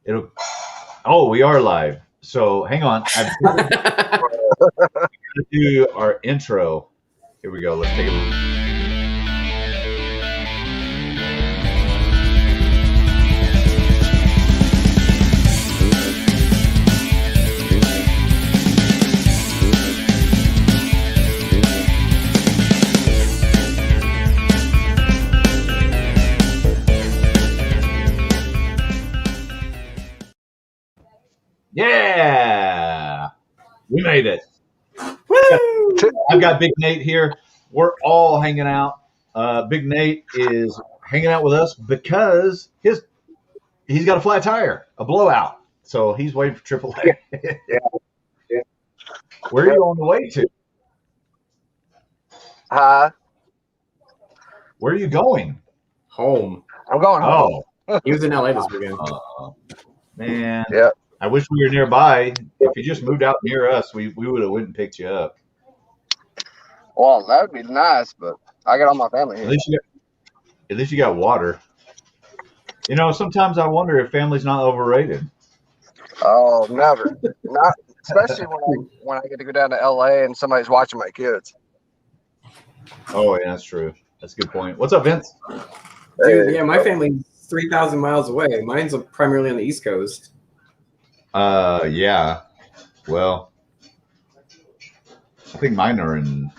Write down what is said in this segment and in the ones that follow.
It'll. Oh, we are live. So hang on. I've got to do our intro. Here we go. Let's take a look. Yeah, we made it. Woo! I've got Big Nate here. We're all hanging out. Big Nate is hanging out with us because he's got a flat tire, a blowout. So he's waiting for AAA. Yeah. Where are you on the way to? Where are you going? Home. I'm going home. Oh, He was in LA this weekend. man. Yeah. I wish we were nearby. If you just moved out near us, we would have went and picked you up. Well, that would be nice, but I got all my family At here. least you got water. You know, sometimes I wonder if family's not overrated. Oh, never. Not especially when I get to go down to LA and somebody's watching my kids. Oh, yeah, that's true. That's a good point. What's up, Vince? Dude, yeah, my family's 3,000 miles away. Mine's primarily on the East Coast. Yeah. Well, I think mine are in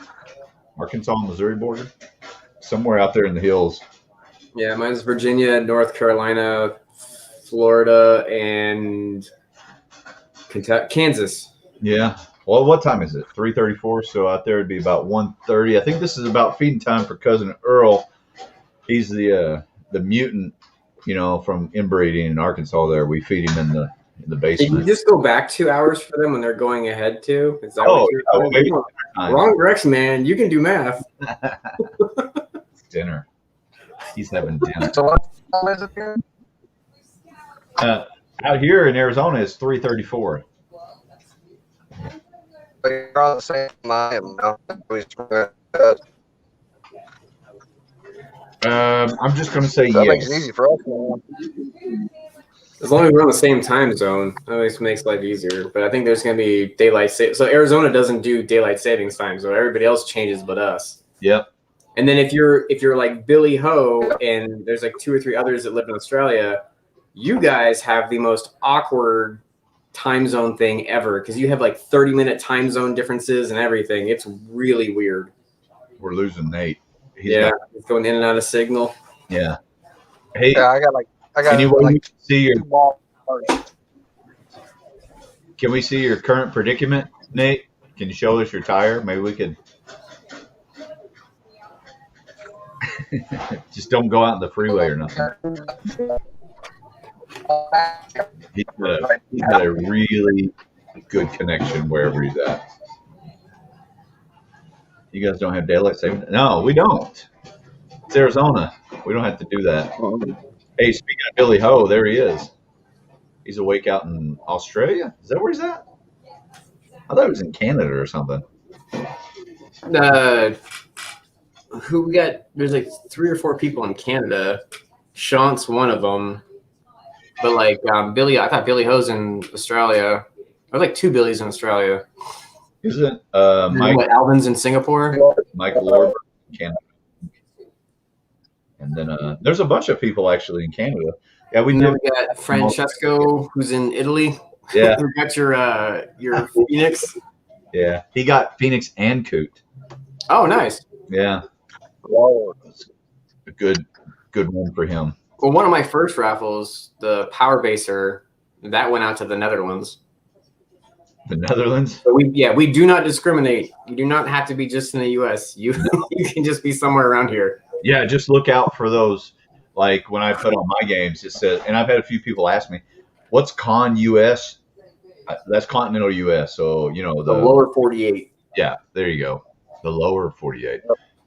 Arkansas and Missouri border, somewhere out there in the hills. Yeah, mine's Virginia, North Carolina, Florida, and Kentucky, Kansas. Yeah. Well, what time is it? 3:34. So out there it'd be about 1:30. I think this is about feeding time for cousin Earl. He's the mutant, from inbreeding in Arkansas. There, we feed him in the Did basement. you just go back 2 hours for them when they're going ahead too? Is that Oh, what you're yeah, maybe doing? time. Wrong direction, man. You can do math. It's dinner. He's having dinner. So what time is it here? Out here in Arizona, it's 3:34. You're all the same time I am now. I'm just going to say That makes it yes. easy for us. Man. As long as we're on the same time zone, that always makes life easier. But I think there's going to be daylight savings. So Arizona doesn't do daylight savings time, so everybody else changes but us. Yep. And then if you're like Billy Ho and there's like 2 or 3 others that live in Australia, you guys have the most awkward time zone thing ever because you have like 30-minute time zone differences and everything. It's really weird. We're losing Nate. He's Yeah, back. it's going in and out of signal. Yeah. Hey, Yeah, I got anyone like see your? 2 balls. Can we see your current predicament, Nate? Can you show us your tire? Maybe we could. Just don't go out in the freeway or nothing. He's got a really good connection wherever he's at. You guys don't have daylight saving? No, we don't. It's Arizona. We don't have to do that. Hey, speaking of Billy Ho, there he is. He's awake out in Australia. Is that where he's at? I thought he was in Canada or something. Who we got? There's like 3 or 4 people in Canada. Shant's one of them. But like Billy, I thought Billy Ho's in Australia. There's like 2 Billies in Australia. Isn't And Mike what, Alvin's in Singapore? Lord in Canada? And then there's a bunch of people actually in Canada. Yeah, we And then did. we got Francesco, who's in Italy. Yeah, We got your Phoenix. yeah. He got Phoenix and Coot. Oh, nice. Yeah, Whoa. a good one for him. Well, one of my first raffles, the Power Baser, that went out to the Netherlands. The Netherlands. So we do not discriminate. You do not have to be just in the U.S. You can just be somewhere around here. Yeah, just look out for those. Like when I put on my games, it says, and I've had a few people ask me, "What's Con US?" That's Continental US. So The lower 48. Yeah, there you go. The lower 48.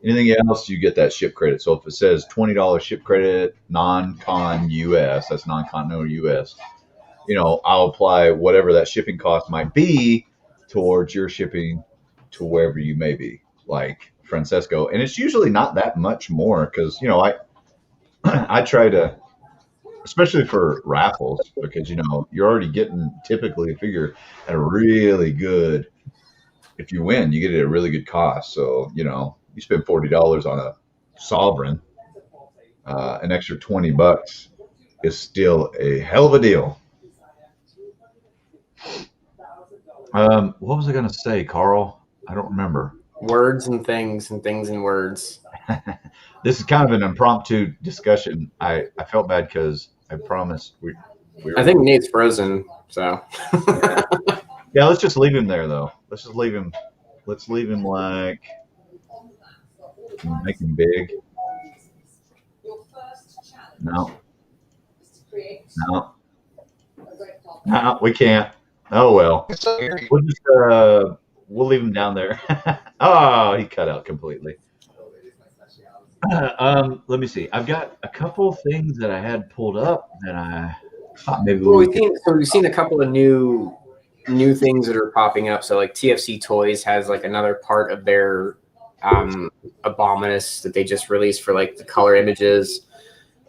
Anything else, you get that ship credit. So if it says $20 ship credit, non-con US, that's non-continental US. I'll apply whatever that shipping cost might be towards your shipping to wherever you may be, like Francesco. And it's usually not that much more because, I try to especially for raffles, because you're already getting typically a figure at a really good. If you win, you get it at a really good cost. So you spend $40 on a sovereign, an extra $20 is still a hell of a deal. What was I going to say, Carl? I don't remember. Words and things and words. This is kind of an impromptu discussion. I felt bad because I promised we were, I think Nate's frozen, so. yeah, let's just leave him there though. Let's just leave him. Let's leave him like make him big. No. No, we can't. Oh well. We'll just we'll leave him down there. Oh, he cut out completely. Let me see. I've got a couple things that I had pulled up that I thought maybe we've seen a couple of new things that are popping up. So like TFC Toys has like another part of their Abominus that they just released for like the color images.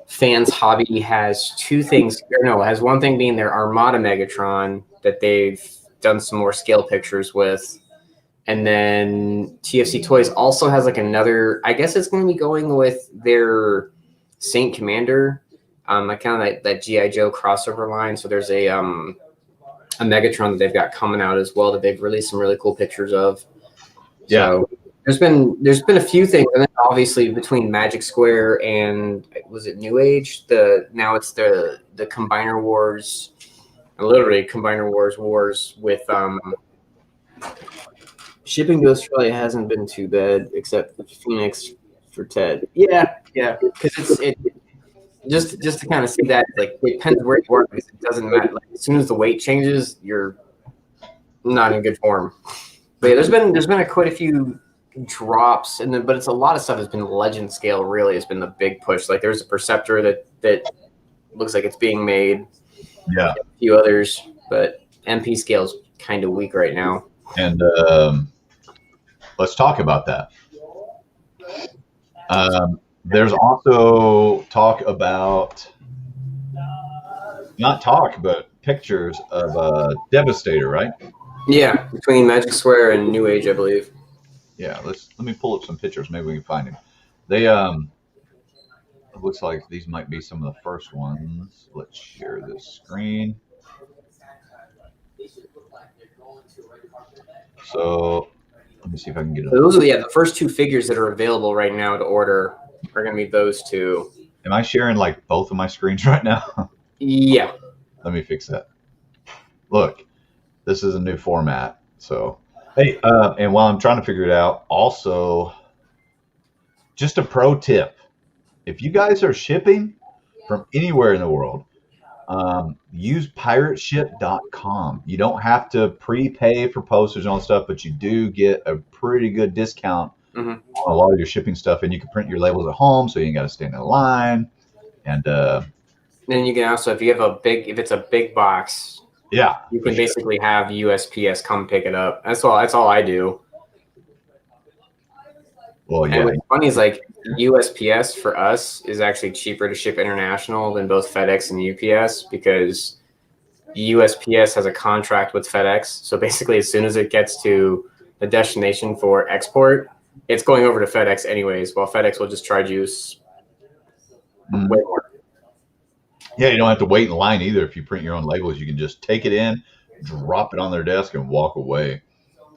Fans Hobby has has one thing being their Armada Megatron that they've done some more scale pictures with. And then TFC Toys also has like another, I guess it's going to be going with their Saint Commander, like kind of that G.I. Joe crossover line. So there's a Megatron that they've got coming out as well that they've released some really cool pictures of. Yeah. So there's been a few things, and then obviously between Magic Square and was it New Age? Now it's the Combiner Wars, literally Combiner Wars with shipping to Australia hasn't been too bad except Phoenix for Ted. Yeah, because it just to kind of see that, like, it depends where you are because it doesn't matter. Like, as soon as the weight changes, you're not in good form. But yeah, there's been quite a few drops, but it's a lot of stuff has been legend scale. Really, has been the big push. Like there's a Perceptor that looks like it's being made. Yeah, a few others, but MP scale's kind of weak right now. And let's talk about that. There's also talk about but pictures of Devastator, right? Yeah, between Magic Square and New Age, I believe. Yeah, let me pull up some pictures. Maybe we can find him. They it looks like these might be some of the first ones. Let's share this screen. So let me see if I can get it. So those are the first two figures that are available right now to order are going to be those two. Am I sharing like both of my screens right now? Yeah. Let me fix that. Look, this is a new format. So, hey, and while I'm trying to figure it out, also, just a pro tip. If you guys are shipping from anywhere in the world, use pirateship.com. You don't have to prepay for postage and all that stuff, but you do get a pretty good discount on a lot of your shipping stuff, and you can print your labels at home, so you ain't got to stand in line. And then you can also, if it's a big box, yeah, you can basically have USPS come pick it up. That's all I do. Well, yeah. And what's funny is like USPS for us is actually cheaper to ship international than both FedEx and UPS because USPS has a contract with FedEx. So basically, as soon as it gets to the destination for export, it's going over to FedEx anyways, while FedEx will just charge you way more. Yeah, you don't have to wait in line either. If you print your own labels, you can just take it in, drop it on their desk, and walk away.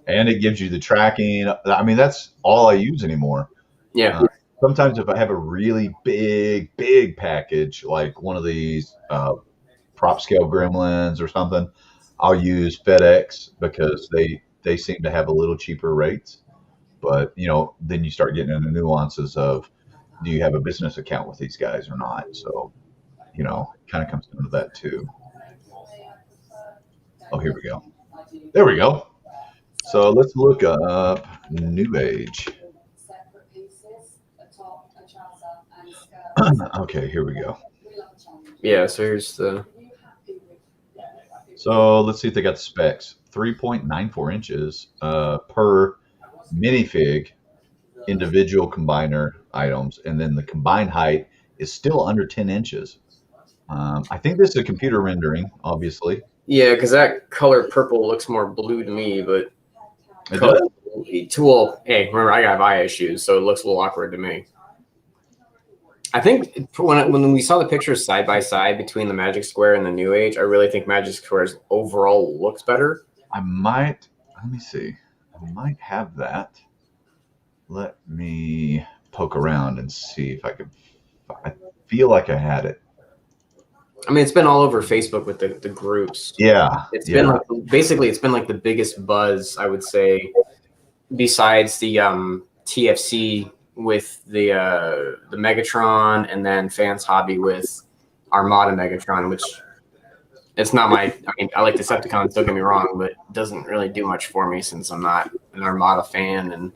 And it gives you the tracking. I mean, that's all I use anymore. Yeah. Sometimes if I have a really big package, like one of these prop scale gremlins or something, I'll use FedEx because they seem to have a little cheaper rates. But, then you start getting into nuances of, do you have a business account with these guys or not? So, it kind of comes down to that too. Oh, here we go. There we go. So let's look up New Age. Okay, here we go. Yeah, so here's the... So let's see if they got the specs. 3.94 inches per minifig individual combiner items, and then the combined height is still under 10 inches. I think this is a computer rendering, obviously. Yeah, because that color purple looks more blue to me, but It color does. well, hey, remember I got eye issues, so it looks a little awkward to me. I think when we saw the pictures side by side between the Magic Square and the New Age, I really think Magic Square's overall looks better. I might. Let me see. I might have that. Let me poke around and see if I could. I feel like I had it. I mean, it's been all over Facebook with the groups. Yeah. It's been like basically it's been like the biggest buzz, I would say, besides the TFC with the Megatron, and then Fans Hobby with Armada Megatron, which it's not my. I mean, I like Decepticons. Don't get me wrong, but it doesn't really do much for me since I'm not an Armada fan. And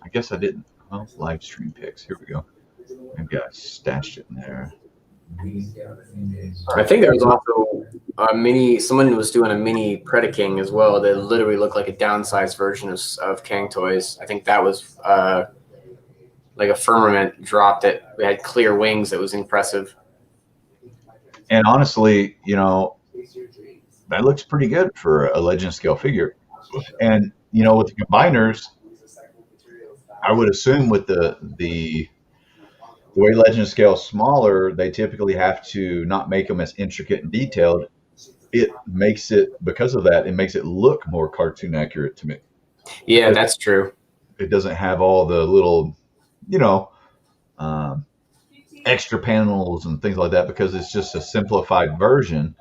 I guess I didn't. Well, live stream picks. Here we go. Maybe I stashed it in there. I think there was also a mini. Someone was doing a mini Predaking as well that literally looked like a downsized version of Kang Toys. I think that was like a firmament drop that had clear wings that was impressive. And honestly, that looks pretty good for a legend scale figure. And with the combiners, I would assume with the way legend scale is smaller, they typically have to not make them as intricate and detailed. It makes it, because of that, it makes it look more cartoon accurate to me. Yeah, that's true. It doesn't have all the little, extra panels and things like that, because it's just a simplified version.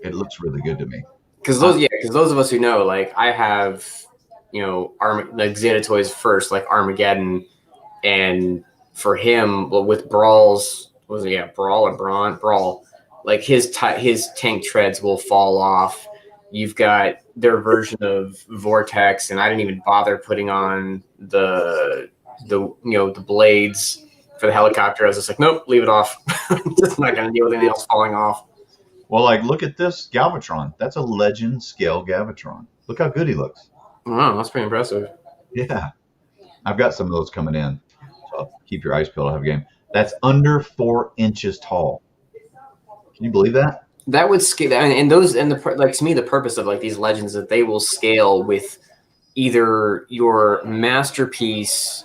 It looks really good to me. Because those of us who know, like I have, like Zeta Toys first, like Armageddon, and for him, well, with Brawl's, Brawl or Brawl, like his tank treads will fall off. You've got their version of Vortex, and I didn't even bother putting on the blades for the helicopter. I was just like, nope, leave it off. Just not gonna deal with anything else falling off. Well, like look at this Galvatron. That's a legend scale Galvatron. Look how good he looks. Wow, that's pretty impressive. Yeah, I've got some of those coming in. So keep your eyes peeled. I'll have a game. That's under 4 inches tall. Can you believe that? That would scale, and to me, the purpose of like these legends that they will scale with either your masterpiece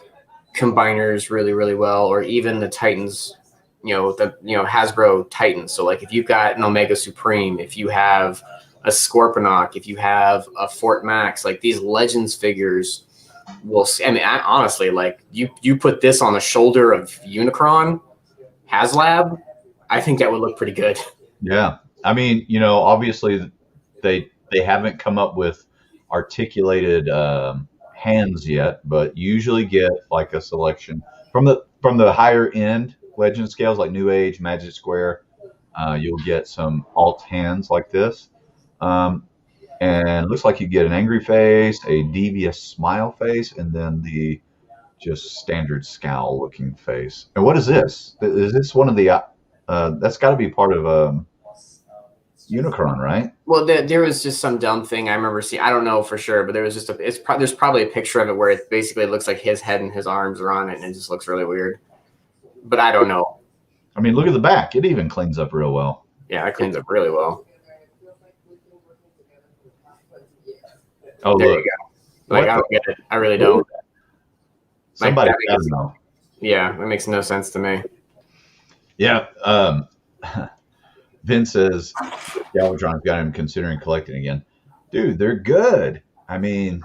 combiners really, really well, or even the Titans, Hasbro Titans. So like if you've got an Omega Supreme, if you have a Scorponok, if you have a Fort Max, like these Legends figures will. I mean, honestly, like you put this on the shoulder of Unicron, HasLab, I think that would look pretty good. Yeah, I mean, obviously they haven't come up with articulated hands yet, but usually get like a selection from the higher end legend scales like New Age, Magic Square. You'll get some alt hands like this, and it looks like you get an angry face, a devious smile face, and then the just standard scowl looking face. And what is this? Is this one of the? That's got to be part of Unicron, right? Well, there was just some dumb thing I remember seeing. I don't know for sure, but there was just there's probably a picture of it where it basically looks like his head and his arms are on it, and it just looks really weird. But I don't know. I mean, look at the back. It even cleans up real well. Yeah, it cleans up really well. Oh, there look. You go. Like, I don't get it. I really don't. Somebody like, gotta know. Yeah, that makes no sense to me. Yeah. Vince says Galvatron's got him considering collecting again. Dude, they're good. I mean,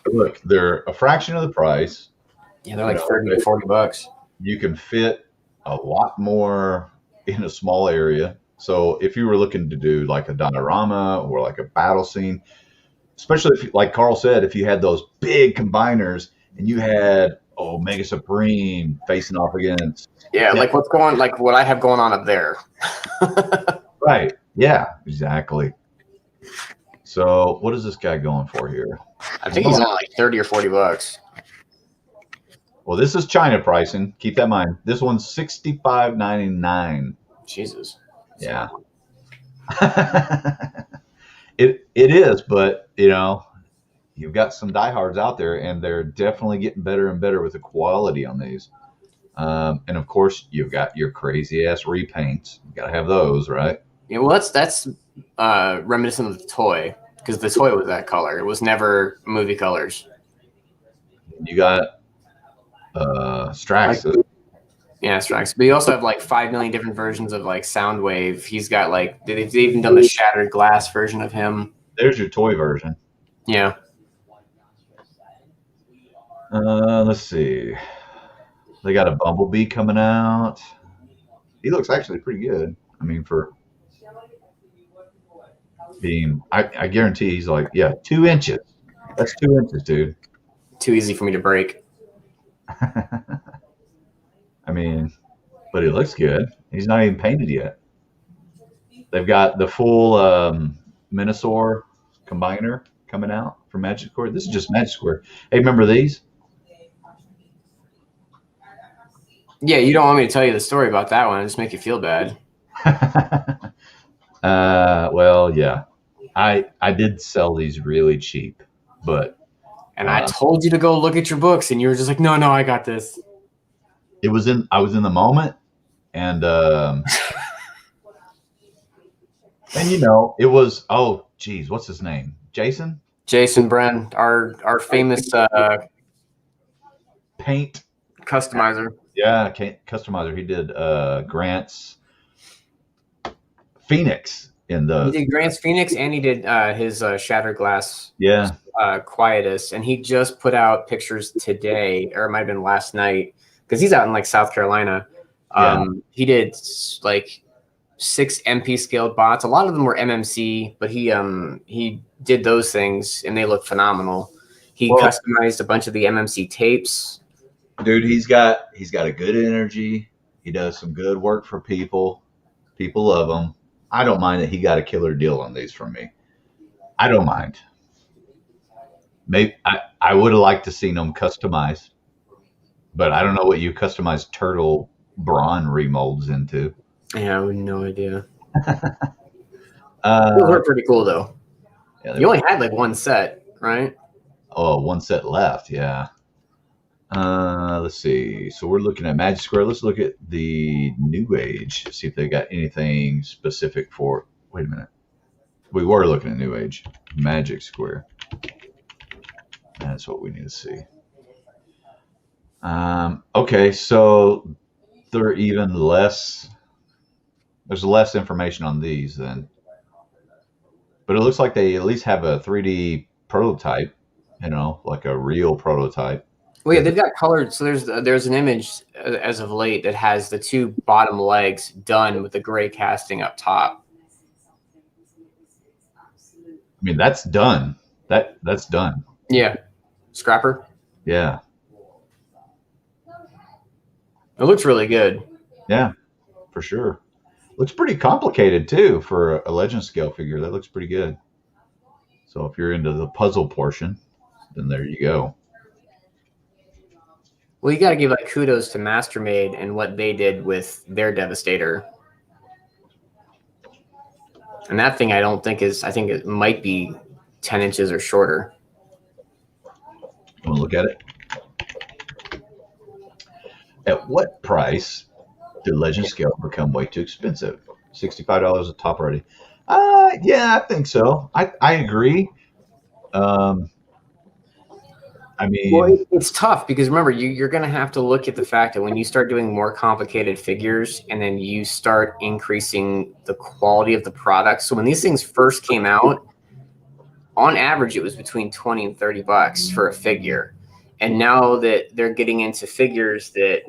look, they're a fraction of the price. Yeah, they're like $30 to $40. You can fit a lot more in a small area. So if you were looking to do like a diorama or like a battle scene, especially if, like Carl said, if you had those big combiners and you had Omega Supreme facing off against. Yeah, like what I have going on up there. Right. Yeah, exactly. So what is this guy going for here? I think he's on like $30 or $40. Well, this is China pricing. Keep that in mind. This one's $65.99. Jesus. Yeah. It is, but you've got some diehards out there, and they're definitely getting better and better with the quality on these. And of course, you've got your crazy ass repaints. You got to have those, right? Yeah, well, that's reminiscent of the toy because the toy was that color. It was never movie colors. You got Straxus. Yeah, Strax. But you also have like 5 million different versions of like Soundwave. He's got like they've even done the shattered glass version of him. There's your toy version. Yeah. Let's see. They got a Bumblebee coming out. He looks actually pretty good. I mean, for being, I guarantee he's like, 2 inches. That's 2 inches, dude. Too easy for me to break. I mean, but he looks good. He's not even painted yet. They've got the full Minosaur combiner coming out for Magic Square. This is just Magic Square. Hey, remember these? Yeah, you don't want me to tell you the story about that one. Just make you feel bad. Well, yeah. I did sell these really cheap, but I told you to go look at your books, and you were just like, no, I got this. I was in the moment, and and it was, oh geez, what's his name? Jason Bren, our famous paint customizer. Yeah, customizer. He did Grant's Phoenix He did Grant's Phoenix, and he did his Shattered Glass. Yeah. Quietus, and he just put out pictures today, or it might have been last night, because he's out in like South Carolina. He did like 6 MP scaled bots. A lot of them were MMC, but he did those things, and they look phenomenal. He customized a bunch of the MMC tapes. Dude, he's got a good energy. He does some good work for people. People love him. I don't mind that he got a killer deal on these from me. I don't mind. Maybe I would have liked to seen them customized, but I don't know what you customized Turtle Brawn remolds into. Yeah, I have no idea. Those were pretty cool though. Yeah, you only had like one set, right? Oh, one set left. Yeah. Let's see. So we're looking at Magic Square. Let's look at the New Age. See if they got anything specific for. Wait a minute. We were looking at New Age, Magic Square. That's what we need to see. Okay, so they're even less. There's less information on these then, but it looks like they at least have a 3D prototype. Like a real prototype. Well, yeah, they've got colored. So there's an image as of late that has the 2 bottom legs done with the gray casting up top. I mean, that's done. That's done. Yeah, scrapper. Yeah, it looks really good. Yeah, for sure. Looks pretty complicated too for a legend scale figure. That looks pretty good. So if you're into the puzzle portion, then there you go. Well, you got to give like kudos to Mastermade and what they did with their Devastator. And that thing, I think it might be 10 inches or shorter. Want to look at it? At what price did Legend Scale become way too expensive? $65 a top already. Yeah, I think so. I agree. I mean, well, it's tough because remember, you're going to have to look at the fact that when you start doing more complicated figures and then you start increasing the quality of the product. So when these things first came out, on average, it was between $20 and $30 for a figure. And now that they're getting into figures that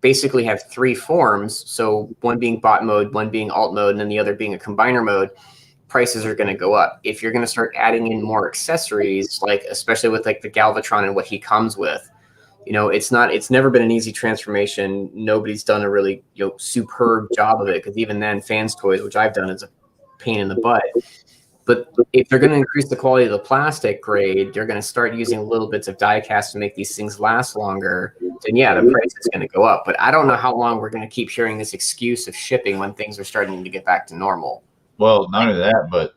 basically have 3 forms, so one being bot mode, one being alt mode, and then the other being a combiner mode, prices are going to go up. If you're going to start adding in more accessories, like especially with like the Galvatron and what he comes with, it's never been an easy transformation. Nobody's done a really superb job of it, because even then, Fans Toys, which I've done, is a pain in the butt. But if they're going to increase the quality of the plastic grade, they're going to start using little bits of die cast to make these things last longer. Then yeah, the price is going to go up. But I don't know how long we're going to keep hearing this excuse of shipping when things are starting to get back to normal. Well, not only that, but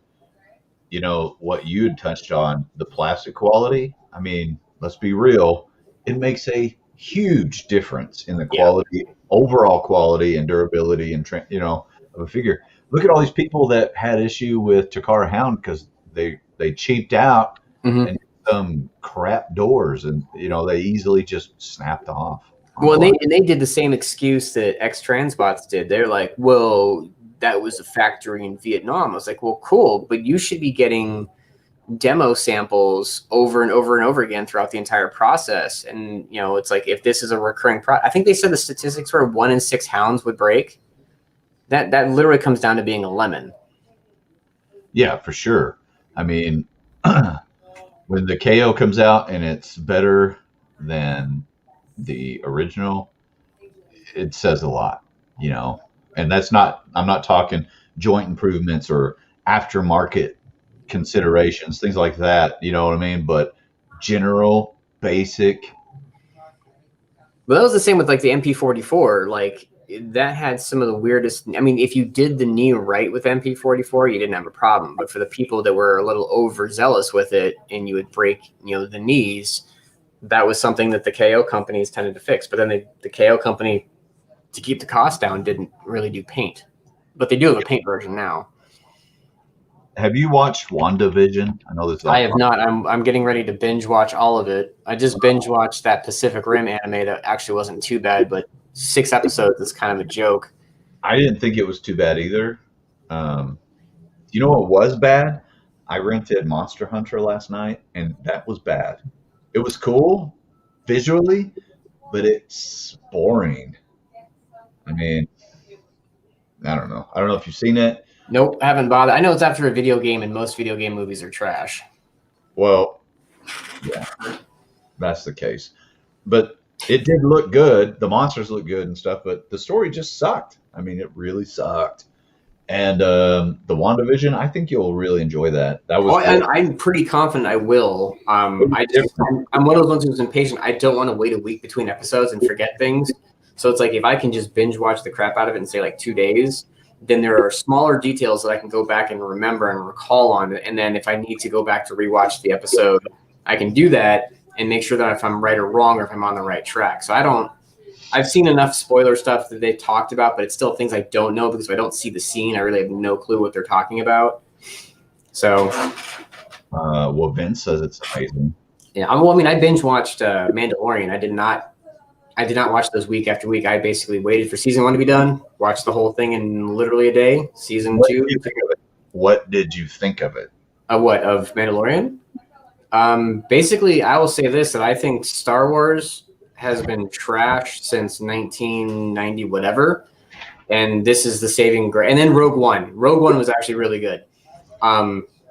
what you had touched on, the plastic quality. I mean, let's be real. It makes a huge difference in the Yeah. quality, overall quality and durability and of a figure. Look at all these people that had issue with Takara Hound because they cheaped out Mhm. and some crap doors, and they easily just snapped off. Well, they did the same excuse that X Transbots did. They're like, well, that was a factory in Vietnam. I was like, well, cool, but you should be getting demo samples over and over and over again throughout the entire process. And it's like, if this is a recurring I think they said the statistics were 1 in 6 hounds would break. That literally comes down to being a lemon. Yeah, for sure. I mean, when the KO comes out and it's better than the original, it says a lot, and that's not, I'm not talking joint improvements or aftermarket considerations, things like that, you know what I mean? But general, basic. But that was the same with like the MP44. Like that had some of the weirdest. I mean, if you did the knee right with MP44, you didn't have a problem. But for the people that were a little overzealous with it, and you would break, the knees, that was something that the KO companies tended to fix. But then the KO company, to keep the cost down, didn't really do paint. But they do have a paint version now. Have you watched WandaVision? I know this. I have not. I'm getting ready to binge watch all of it. I just binge watched that Pacific Rim anime that actually wasn't too bad, but 6 episodes is kind of a joke. I didn't think it was too bad either. You know what was bad? I rented Monster Hunter last night, and that was bad. It was cool visually, but it's boring. I mean, I don't know. I don't know if you've seen it. Nope, haven't bothered. I know it's after a video game, and most video game movies are trash. Well, yeah, that's the case. But it did look good. The monsters look good and stuff, but the story just sucked. I mean, it really sucked. And the WandaVision, I think you'll really enjoy that. That was. And I'm pretty confident I will. I'm one of those ones who's impatient. I don't want to wait a week between episodes and forget things. So it's like if I can just binge watch the crap out of it in say like 2 days, then there are smaller details that I can go back and remember and recall on. And then if I need to go back to rewatch the episode, I can do that and make sure that if I'm right or wrong or if I'm on the right track. So I've seen enough spoiler stuff that they've talked about, but it's still things I don't know because if I don't see the scene, I really have no clue what they're talking about. So, well, Vince says it's amazing. Yeah, I binge watched Mandalorian. I did not watch those week after week. I basically waited for season 1 to be done, watched the whole thing in literally a day. Season 2. What did you think of it? Of Mandalorian? Basically, I will say this, that I think Star Wars has been trashed since 1990 whatever, and this is the saving grace. And then Rogue One was actually really good.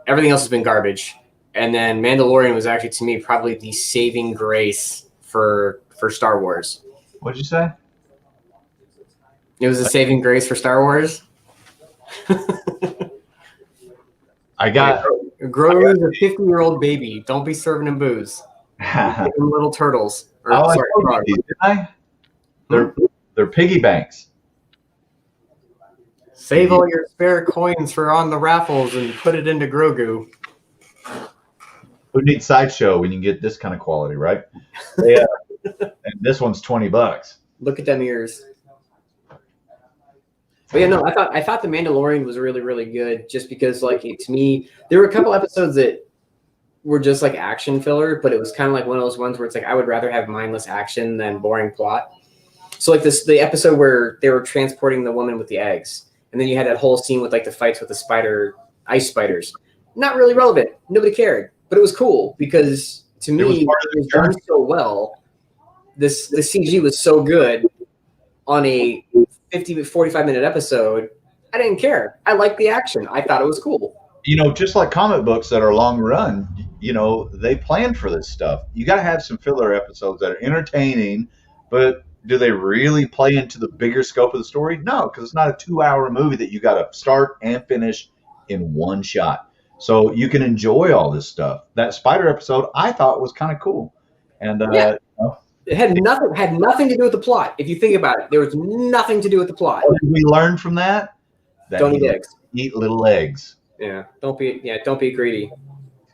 Everything else has been garbage, and then Mandalorian was actually, to me, probably the saving grace for Star Wars. What'd you say? It was a saving grace for Star Wars. Grogu's a 50-year-old baby. Don't be serving him booze. Give him little turtles. Didn't I? They're piggy banks. Save all your spare coins for on the raffles and put it into Grogu. Who needs Sideshow when you can get this kind of quality, right? Yeah. And this one's $20. Look at them ears. But yeah, no, I thought The Mandalorian was really, really good just because, like, to me, there were a couple episodes that were just like action filler, but it was kind of like one of those ones where it's like I would rather have mindless action than boring plot. So like the episode where they were transporting the woman with the eggs, and then you had that whole scene with like the fights with the ice spiders. Not really relevant. Nobody cared, but it was cool because to me it was done so well. The CG was so good on a 45-minute episode. I didn't care. I liked the action. I thought it was cool. Just like comic books that are long run, they plan for this stuff. You got to have some filler episodes that are entertaining, but do they really play into the bigger scope of the story? No, because it's not a 2-hour movie that you got to start and finish in one shot. So you can enjoy all this stuff. That spider episode I thought was kind of cool. And it had nothing to do with the plot. If you think about it, there was nothing to do with the plot. What did we learn from that? Don't eat eggs. Eat little eggs. Yeah, don't be greedy.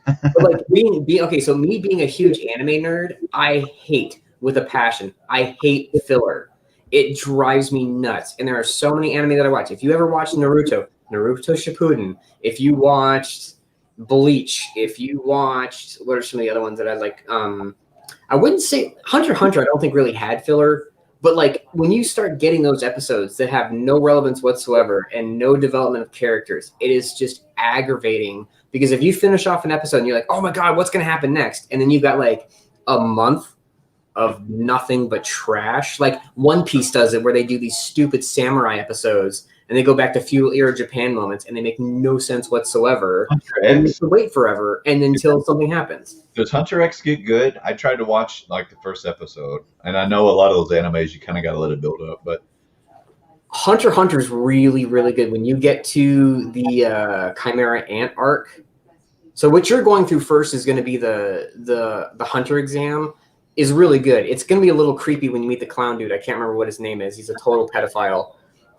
But like being okay, so me being a huge anime nerd, I hate with a passion. I hate filler. It drives me nuts. And there are so many anime that I watch. If you ever watched Naruto Shippuden, if you watched Bleach, if you watched, what are some of the other ones that I like? I wouldn't say Hunter x Hunter, I don't think really had filler, but like when you start getting those episodes that have no relevance whatsoever and no development of characters, it is just aggravating because if you finish off an episode and you're like, oh my God, what's going to happen next? And then you've got like a month of nothing but trash. Like One Piece does it where they do these stupid samurai episodes and they go back to feudal era Japan moments and they make no sense whatsoever. Hunter And you X. have to wait forever and until something happens. Does Hunter X get good? I tried to watch like the first episode, and I know a lot of those animes you kind of got to let it build up. But Hunter x Hunter is really, really good when you get to the Chimera Ant arc. So what you're going through first is going to be the Hunter exam. Is really good. It's going to be a little creepy when you meet the clown dude. I can't remember what his name is. He's a total pedophile,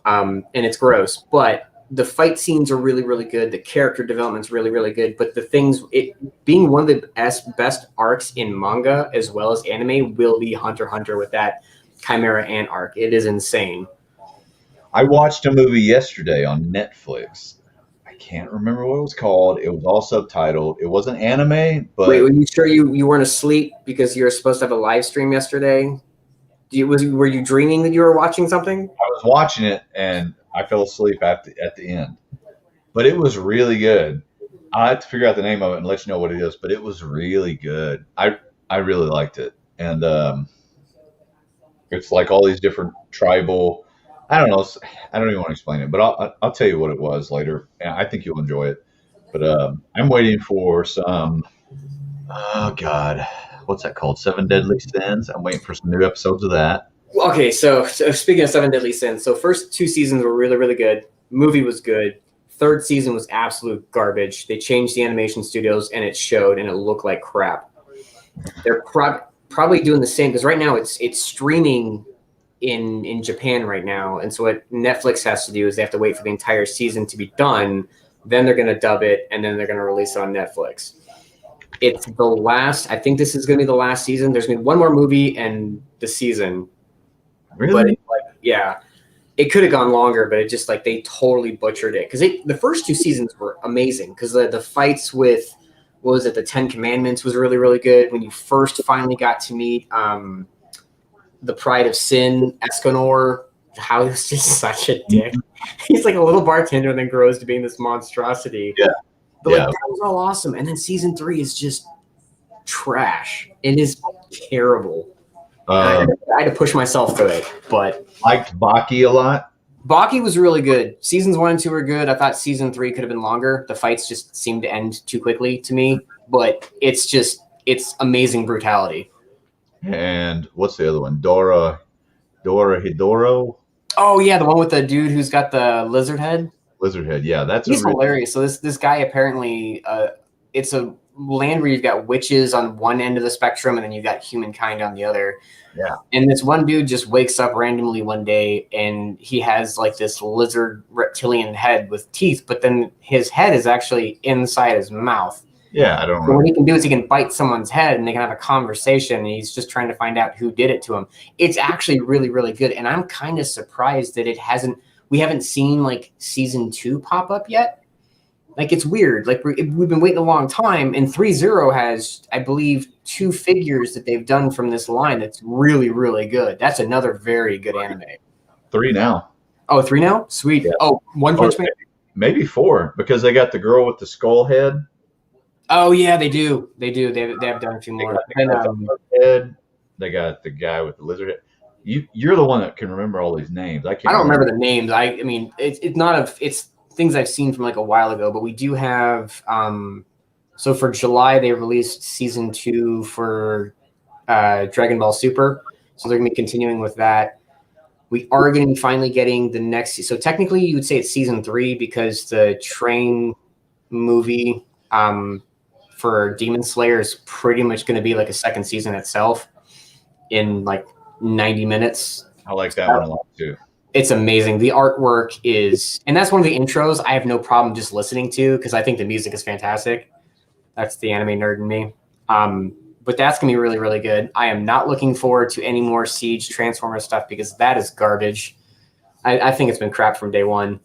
and it's gross. But the fight scenes are really, really good. The character development's really, really good. But the things, it being one of the best arcs in manga as well as anime will be Hunter x Hunter with that Chimera Ant arc. It is insane. I watched a movie yesterday on Netflix. I can't remember what it was called. It was all subtitled. It wasn't anime, but Wait, were you sure you weren't asleep because you were supposed to have a live stream yesterday? Were you dreaming that you were watching something? I was watching it and I fell asleep at the end. But it was really good. I have to figure out the name of it and let you know what it is. But it was really good. I really liked it, and it's like all these different tribal. I don't know. I don't even want to explain it, but I'll tell you what it was later. And I think you'll enjoy it. But I'm waiting for some. Oh God, what's that called? Seven Deadly Sins. I'm waiting for some new episodes of that. Okay, so speaking of Seven Deadly Sins, so first 2 seasons were really, really good. Movie was good. 3rd season was absolute garbage. They changed the animation studios, and it showed, and it looked like crap. They're probably doing the same because right now it's streaming in Japan right now, and so what Netflix has to do is they have to wait for the entire season to be done. Then they're going to dub it, and then they're going to release it on Netflix. It's the last. I think this is going to be the last season. There's going to be one more movie and the season. Really? But yeah, it could have gone longer, but it just like they totally butchered it because the first 2 seasons were amazing because the fights with what was it, the 10 Commandments was really, really good. When you first finally got to meet the Pride of Sin, Escanor, how he was just such a dick. He's like a little bartender and then grows to being this monstrosity. Yeah. But like that was all awesome. And then season 3 is just trash. It is terrible. I had to push myself through it, but liked Baki a lot. Baki was really good. Seasons 1 and 2 were good. I thought season 3 could have been longer. The fights just seemed to end too quickly to me, but it's amazing brutality. And what's the other one? Dora Hidoro? Oh yeah, the one with the dude who's got the lizard head. Lizard head, yeah, He's hilarious. So this guy apparently, it's a land where you've got witches on one end of the spectrum and then you've got humankind on the other. Yeah. And this one dude just wakes up randomly one day and he has like this lizard reptilian head with teeth, but then his head is actually inside his mouth. Yeah, I don't know. So what he can do is he can bite someone's head and they can have a conversation and he's just trying to find out who did it to him. It's actually really, really good. And I'm kind of surprised that we haven't seen like season 2 pop up yet. Like it's weird. Like we've been waiting a long time, and 3-0 has, I believe, 2 figures that they've done from this line. That's really, really good. That's another very good anime. 3 now. Oh, 3 now? Sweet. Yeah. Oh, One Punch Man. Maybe 4 because they got the girl with the skull head. Oh yeah, they do. They have done a few more. They got the guy with the lizard head. You're the one that can remember all these names. I don't remember the names. I mean, it's things I've seen from like a while ago, but we do have so for July they released season 2 for Dragon Ball Super, so they're gonna be continuing with that. We are gonna be finally getting the next, so technically you would say it's season 3 because the train movie for Demon Slayer is pretty much gonna be like a second season itself in like 90 minutes. I like that one a lot too. It's amazing. The artwork is, and that's one of the intros I have no problem just listening to because I think the music is fantastic. That's the anime nerd in me. But but that's going to be really, really good. I am not looking forward to any more Siege Transformer stuff because that is garbage. I think it's been crap from day one,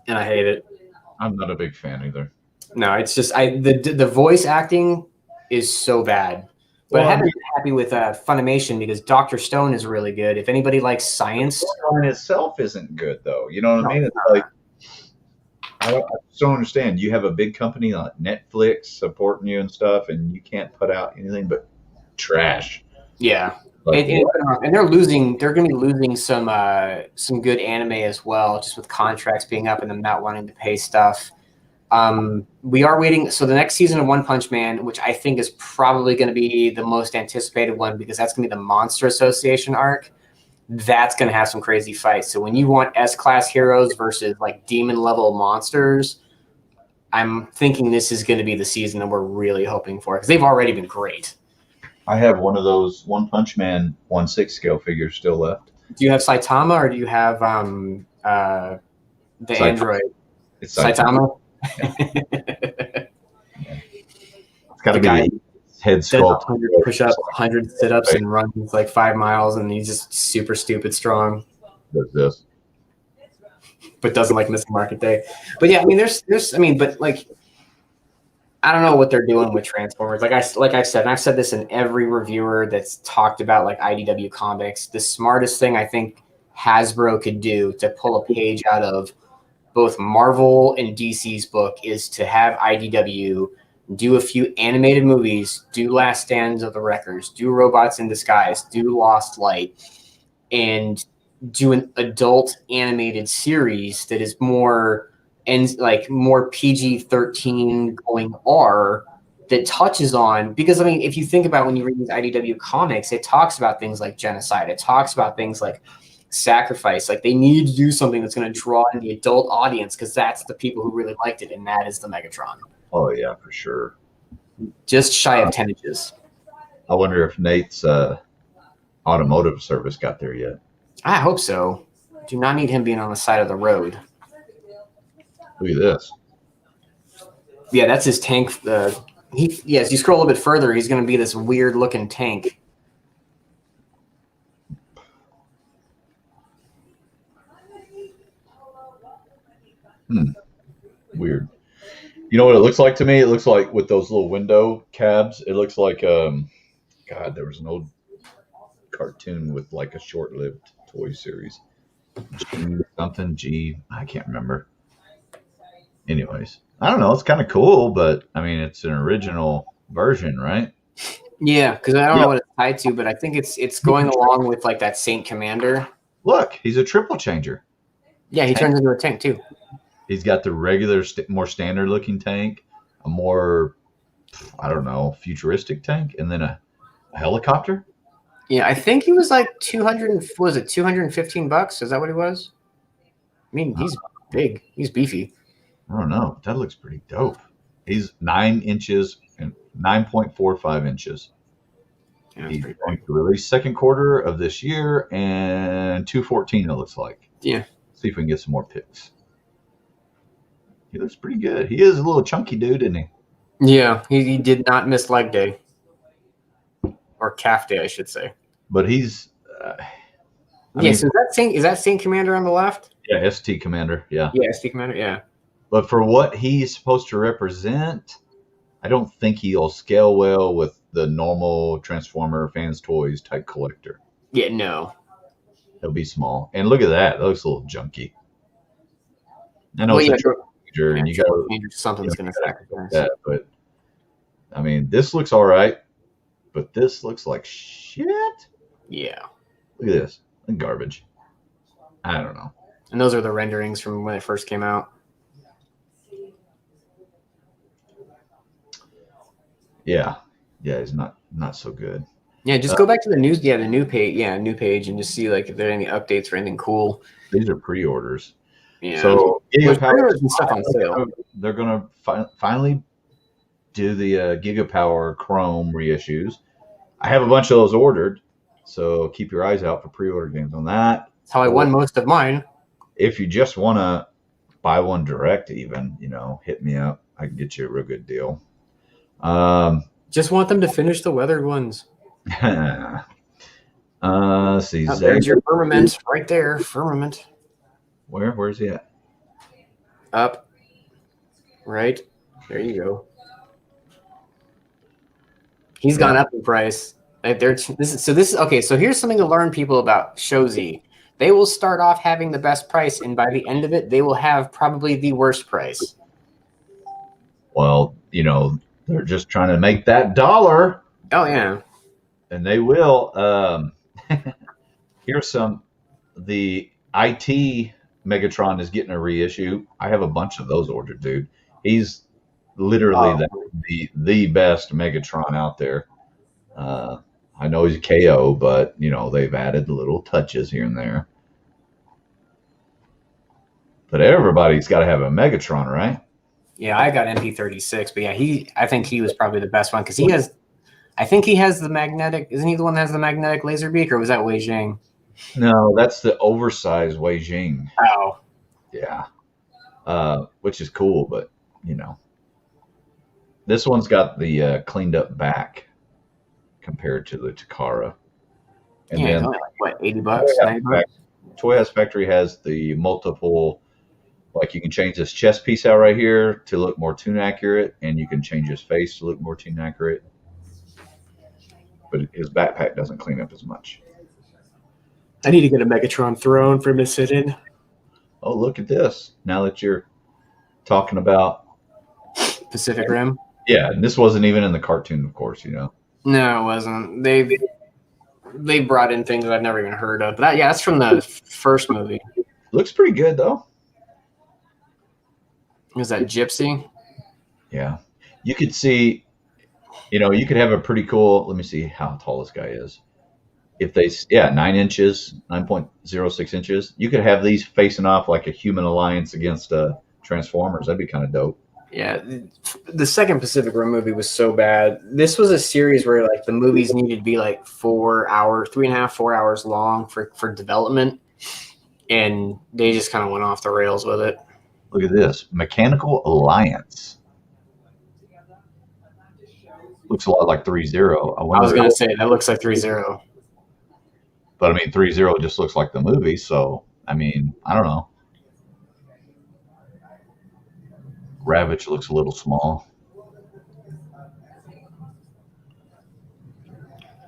and I hate it. I'm not a big fan either. No, it's just the voice acting is so bad. But I haven't been happy with Funimation because Dr. Stone is really good. If anybody likes science, in itself isn't good though. You know what I mean? It's like I just don't understand. You have a big company like Netflix supporting you and stuff, and you can't put out anything but trash. yeah. Like, And they're losing. They're going to be losing some good anime as well, just with contracts being up and them not wanting to pay stuff. We are waiting. So the next season of One Punch Man, which I think is probably going to be the most anticipated one because that's going to be the Monster Association arc. That's going to have some crazy fights. So when you want S-class heroes versus like demon level monsters, I'm thinking this is going to be the season that we're really hoping for because they've already been great. I have one of those One Punch Man 1/6 scale figures still left. Do you have Saitama or do you have the Saitama. android? It's Saitama? It's got to The be guy head does sculpt. 100 push-ups, 100 sit-ups, and runs like 5 miles, and he's just super stupid strong, Does this. but doesn't like miss market day. But yeah, I mean, but like, I don't know what they're doing with Transformers. Like I said, and I've said this in every reviewer that's talked about like IDW comics. The smartest thing I think Hasbro could do to pull a page out of both Marvel and DC's book is to have IDW do a few animated movies, do Last Stands of the Wreckers, do Robots in Disguise, do Lost Light, and do an adult animated series that is more more PG-13 going R that touches on, because I mean, if you think about when you read these IDW comics, it talks about things like genocide. It talks about things like sacrifice. Like they need to do something that's going to draw in the adult audience because that's the people who really liked it, and that is the Megatron. Oh yeah, for sure. Just shy of 10 inches. I wonder if Nate's automotive service got there yet. I hope so. Do not need him being on the side of the road. Look at this. Yeah, that's his tank. As you scroll a little bit further, he's going to be this weird looking tank. Weird. You know what it looks like to me? It looks like with those little window cabs, it looks like God, there was an old cartoon with like a short-lived toy series. I can't remember. Anyways, I don't know. It's kind of cool, but I mean, it's an original version, right? Yeah, because I don't know what it's tied to, but I think it's going along with like that Saint Commander. Look, he's a triple changer. Yeah, he turns into a tank too. He's got the regular, more standard-looking tank, a more, I don't know, futuristic tank, and then a helicopter. Yeah, I think he was like 215 bucks? Is that what he was? I mean, he's big. He's beefy. I don't know. That looks pretty dope. He's 9 inches and 9.45 inches. Yeah, He's going to release second quarter of this year and 214. It looks like. Yeah. See if we can get some more pics. He looks pretty good. He is a little chunky dude, isn't he? Yeah, he did not miss leg day. Or calf day, I should say. But he's. So is that Saint Commander on the left? Yeah, ST Commander. Yeah. Yeah, ST Commander. Yeah. But for what he's supposed to represent, I don't think he'll scale well with the normal Transformer fans toys type collector. Yeah, no. He'll be small. And look at that. That looks a little junky. I know it's a Changer, and you got something's going to sacrifice that, but I mean, this looks all right, but this looks like shit. Yeah. Look at this. Garbage. I don't know. And those are the renderings from when it first came out. Yeah, it's not so good. Yeah, just go back to the news. Yeah, the new page, and just see like if there are any updates or anything cool. These are pre-orders. Yeah. So pre-orders and stuff on sale. They're gonna finally do the Giga Power Chrome reissues. I have a bunch of those ordered, so keep your eyes out for pre-order games on that. That's how I won most of mine. If you just want to buy one direct, even hit me up. I can get you a real good deal. Just want them to finish the weathered ones. See, There's your firmament right there. Firmament. Where's he at? Up. Right. There you go. He's gone up in price. So here's something to learn people about Shozi. They will start off having the best price, and by the end of it, they will have probably the worst price. Well, they're just trying to make that dollar. Oh yeah. And they will. Here's the IT Megatron is getting a reissue. I have a bunch of those ordered, dude. He's literally the best Megatron out there. I know he's KO, but they've added little touches here and there. But everybody's got to have a Megatron, right? Yeah, I got MP36, but yeah, I think he was probably the best one because I think he has the magnetic. Isn't he the one that has the magnetic laser beak, or was that Wei Jing? No, that's the oversized Wei Jing. Oh, yeah, which is cool, but this one's got the cleaned up back compared to the Takara. And then like, what, $80, $90? Toy House Factory has the multiple. Like you can change this chest piece out right here to look more tune accurate, and you can change his face to look more tune accurate. But his backpack doesn't clean up as much. I need to get a Megatron throne for him to sit in. Oh, look at this. Now that you're talking about Pacific Rim. Yeah, and this wasn't even in the cartoon, of course, No, it wasn't. They brought in things that I've never even heard of. But that's from the first movie. Looks pretty good, though. Was that Gypsy? Yeah. You could see, you could have a pretty cool, let me see how tall this guy is. 9 inches, 9.06 inches. You could have these facing off like a human alliance against Transformers. That'd be kind of dope. Yeah. The second Pacific Rim movie was so bad. This was a series where like the movies needed to be like 4 hours, 3.5, 4 hours long for development. And they just kind of went off the rails with it. Look at this. Mechanical Alliance. Looks a lot like 3-0. I was going to say, that looks like 3-0. But, 3-0 just looks like the movie. So, I don't know. Ravage looks a little small.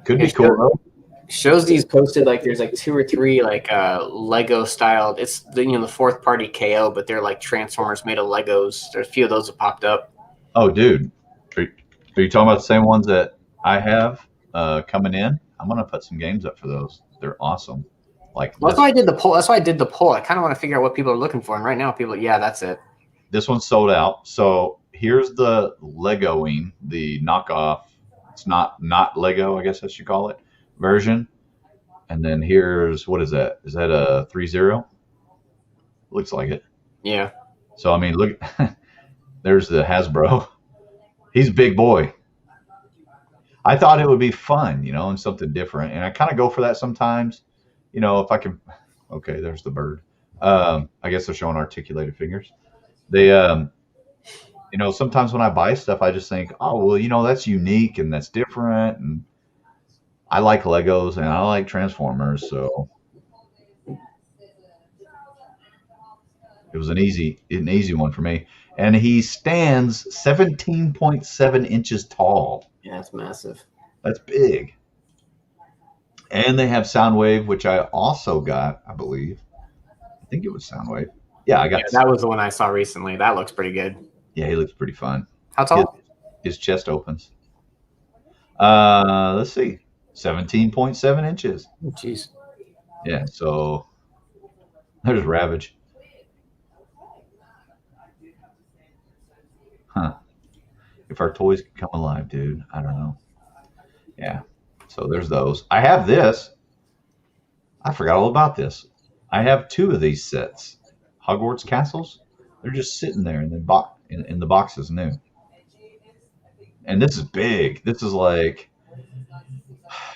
Could be cool, though. Shows these posted like there's like 2 or 3 like Lego styled. It's the fourth party KO, but they're like Transformers made of Legos. There's a few of those that popped up. Oh, dude, are you talking about the same ones that I have coming in? I'm gonna put some games up for those. They're awesome. That's why I did the poll. I kind of want to figure out what people are looking for, and right now that's it. This one's sold out. So here's the Legoing, the knockoff. It's not Lego, I guess I should call it. Version, and then here's, what is that? Is that a 3-0? Looks like it. Yeah. So look, there's the Hasbro. He's a big boy. I thought it would be fun, and something different, and I kind of go for that sometimes. If I can. Okay, there's the bird. I guess they're showing articulated fingers. They, sometimes when I buy stuff, I just think, oh well, that's unique and that's different, and I like Legos and I like Transformers, so it was an easy one for me. And he stands 17.7 inches tall. Yeah, that's massive. That's big. And they have Soundwave, which I also got, I believe. I think it was Soundwave. Yeah, I got. Yeah, that was the one I saw recently. That looks pretty good. Yeah, he looks pretty fun. How tall? His chest opens. Let's see. 17.7 inches. Oh, jeez. Yeah, so there's Ravage. Huh. If our toys could come alive, dude, I don't know. Yeah, so there's those. I have this. I forgot all about this. I have 2 of these sets. Hogwarts Castles. They're just sitting there in the boxes new. And this is big. This is like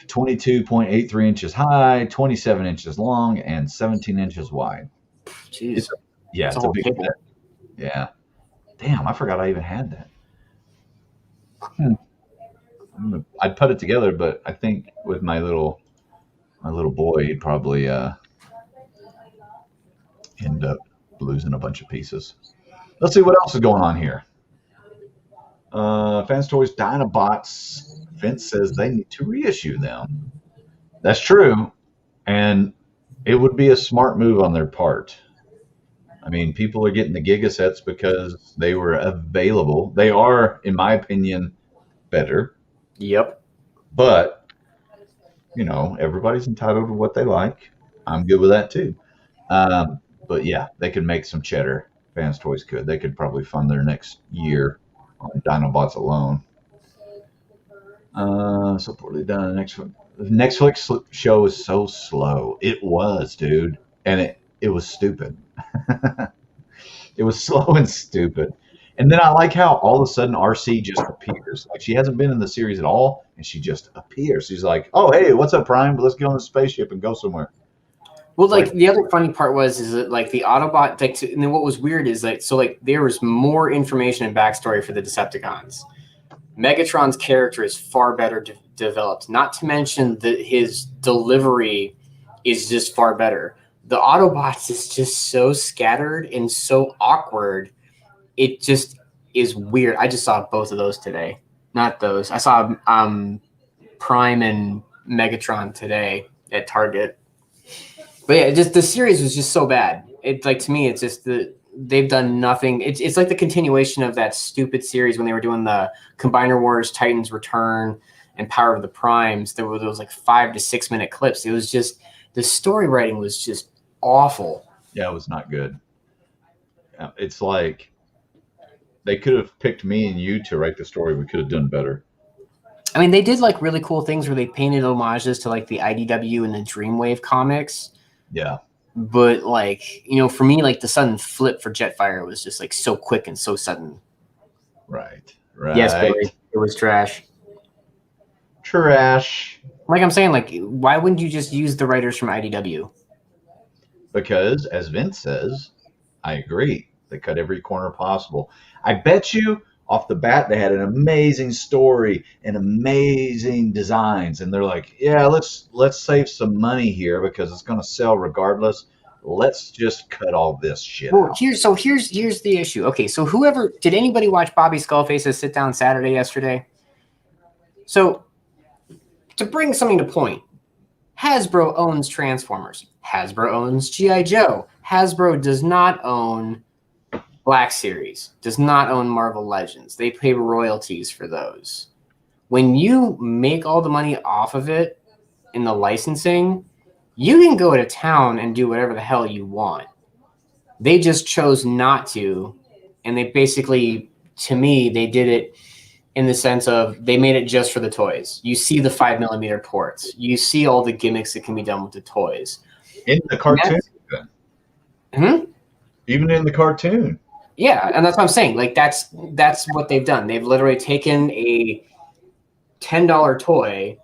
22.83 inches high, 27 inches long, and 17 inches wide. Jeez. It's a big set. Yeah. Damn, I forgot I even had that. I'd put it together, but I think with my little boy, he'd probably end up losing a bunch of pieces. Let's see what else is going on here. Fans Toys Dinobots. Vince says they need to reissue them. That's true, and it would be a smart move on their part. I mean, people are getting the Giga sets because they were available. They are, in my opinion, better. Yep. But, everybody's entitled to what they like. I'm good with that too. But yeah, they could make some cheddar. Fans Toys could. They could probably fund their next year on Dinobots alone. So poorly done. The Netflix show is so slow. It was, dude. And it was stupid. It was slow and stupid. And then I like how all of a sudden RC just appears. Like she hasn't been in the series at all, and she just appears. She's like, "Oh, hey, what's up, Prime? Let's get on the spaceship and go somewhere." Well, like the other funny part is that like the Autobot, and then what was weird is there was more information and backstory for the Decepticons. Megatron's character is far better developed. Not to mention that his delivery is just far better. The Autobots is just so scattered and so awkward. It just is weird. I just saw both of those today. Not those. I saw Prime and Megatron today at Target. But yeah, just the series was just so bad. It's like, to me, it's just they've done nothing. It's like the continuation of that stupid series when they were doing the Combiner Wars, Titans Return, and Power of the Primes. There were those like 5 to 6 minute clips. It was just, the story writing was just awful. Yeah, it was not good. It's like they could have picked me and you to write the story. We could have done better. I mean, they did like really cool things where they painted homages to like the IDW and the Dreamwave comics. Yeah. But like, for me, like the sudden flip for Jetfire was just like so quick and so sudden. Right. Yes, Billy, it was trash. Like I'm saying, like, why wouldn't you just use the writers from IDW? Because, as Vince says, I agree. They cut every corner possible. I bet you off the bat they had an amazing story and amazing designs, and they're like, yeah, let's save some money here because it's going to sell regardless. Let's just cut all this shit out. Here's the issue. Okay, so did anybody watch Bobby Skullface's sit down Saturday yesterday? So to bring something to point, Hasbro owns Transformers. Hasbro owns G.I. Joe. Hasbro does not own Black Series, does not own Marvel Legends. They pay royalties for those. When you make all the money off of it in the licensing, you can go to town and do whatever the hell you want. They just chose not to, and they basically, to me, they did it in the sense of they made it just for the toys. You see the 5mm ports. You see all the gimmicks that can be done with the toys. In the cartoon. Even in the cartoon. Yeah, and that's what I'm saying. Like that's what they've done. They've literally taken a $10 toy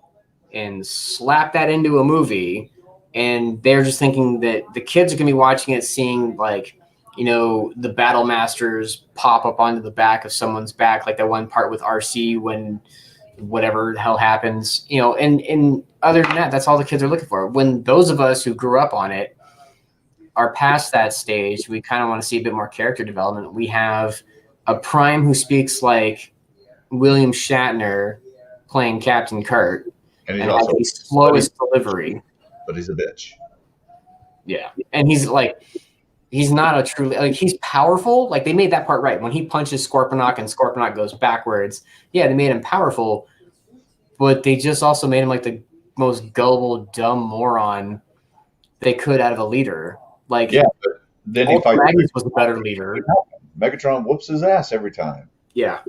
and slapped that into a movie, and they're just thinking that the kids are gonna be watching it, seeing like, the Battle Masters pop up onto the back of someone's back, like that one part with RC when whatever the hell happens, and other than that, that's all the kids are looking for. When those of us who grew up on it are past that stage, we kind of want to see a bit more character development. We have a Prime who speaks like William Shatner playing Captain Kirk, and has the slowest delivery. But he's a bitch. Yeah, and he's not a truly, like, he's powerful. Like, they made that part right. When he punches Scorponok and Scorponok goes backwards, yeah, they made him powerful, but they just also made him like the most gullible, dumb moron they could out of a leader. Like, yeah, but then he was a better leader. Megatron whoops his ass every time. Yeah.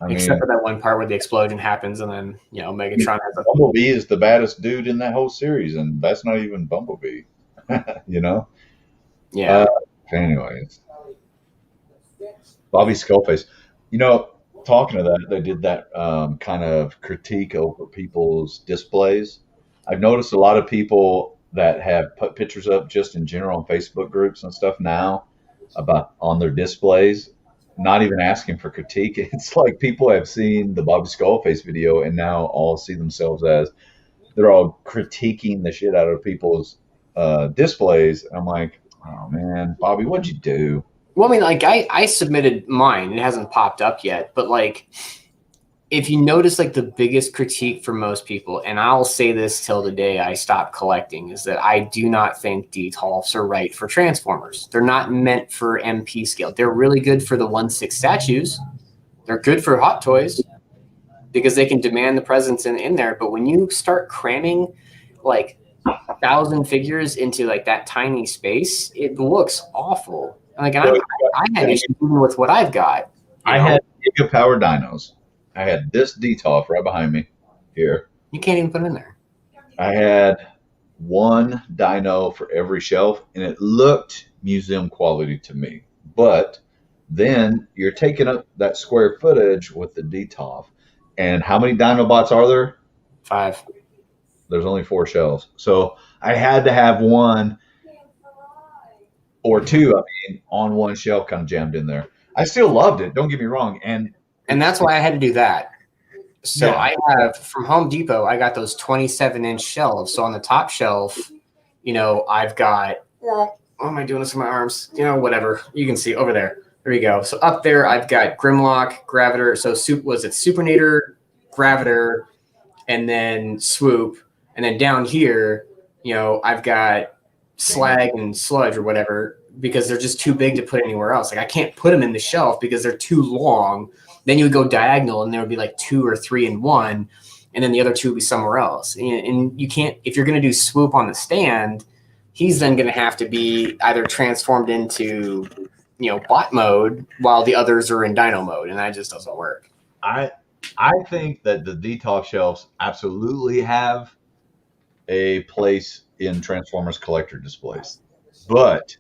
Except for that one part where the explosion happens, and then Megatron has a Bumblebee is the baddest dude in that whole series, and that's not even Bumblebee. Yeah. Anyways, Bobby Skullface. Talking to that, they did that kind of critique over people's displays. I've noticed a lot of people that have put pictures up just in general on Facebook groups and stuff now about on their displays. not even asking for critique. It's like people have seen the Bobby Skullface video and now all see themselves as they're all critiquing the shit out of people's displays. I'm like, oh man, Bobby, what'd you do? Well, I mean, like I submitted mine. It hasn't popped up yet, but like, if you notice, like the biggest critique for most people, and I'll say this till the day I stop collecting, is that I do not think Detolfs are right for Transformers. They're not meant for MP scale. They're really good for the 1/6 statues. They're good for Hot Toys because they can demand the presence in there. But when you start cramming like 1,000 figures into like that tiny space, it looks awful. Like I had issues even with what I've got. I had Giga Power Dinos. I had this Detolf right behind me here. You can't even put it in there. I had one dino for every shelf, and it looked museum quality to me. But then you're taking up that square footage with the Detolf. And how many Dinobots are there? 5. There's only 4 shelves. So I had to have one or two, on one shelf kind of jammed in there. I still loved it. Don't get me wrong. And that's why I had to do that. So Yeah. I have from Home Depot, I got those 27-inch shelves. So on the top shelf, I've got, what am I doing this with my arms? Whatever. You can see over there. There you go. So up there, I've got Grimlock, Gravitor. So Supernator, Gravitor, and then Swoop. And then down here, I've got Slag and Sludge or whatever, because they're just too big to put anywhere else. Like I can't put them in the shelf because they're too long. Then you would go diagonal and there would be like 2 or 3 in one, and then the other 2 would be somewhere else. And you can't, if you're going to do Swoop on the stand, he's then going to have to be either transformed into, bot mode while the others are in dino mode. And that just doesn't work. I think that the Detolf shelves absolutely have a place in Transformers collector displays. But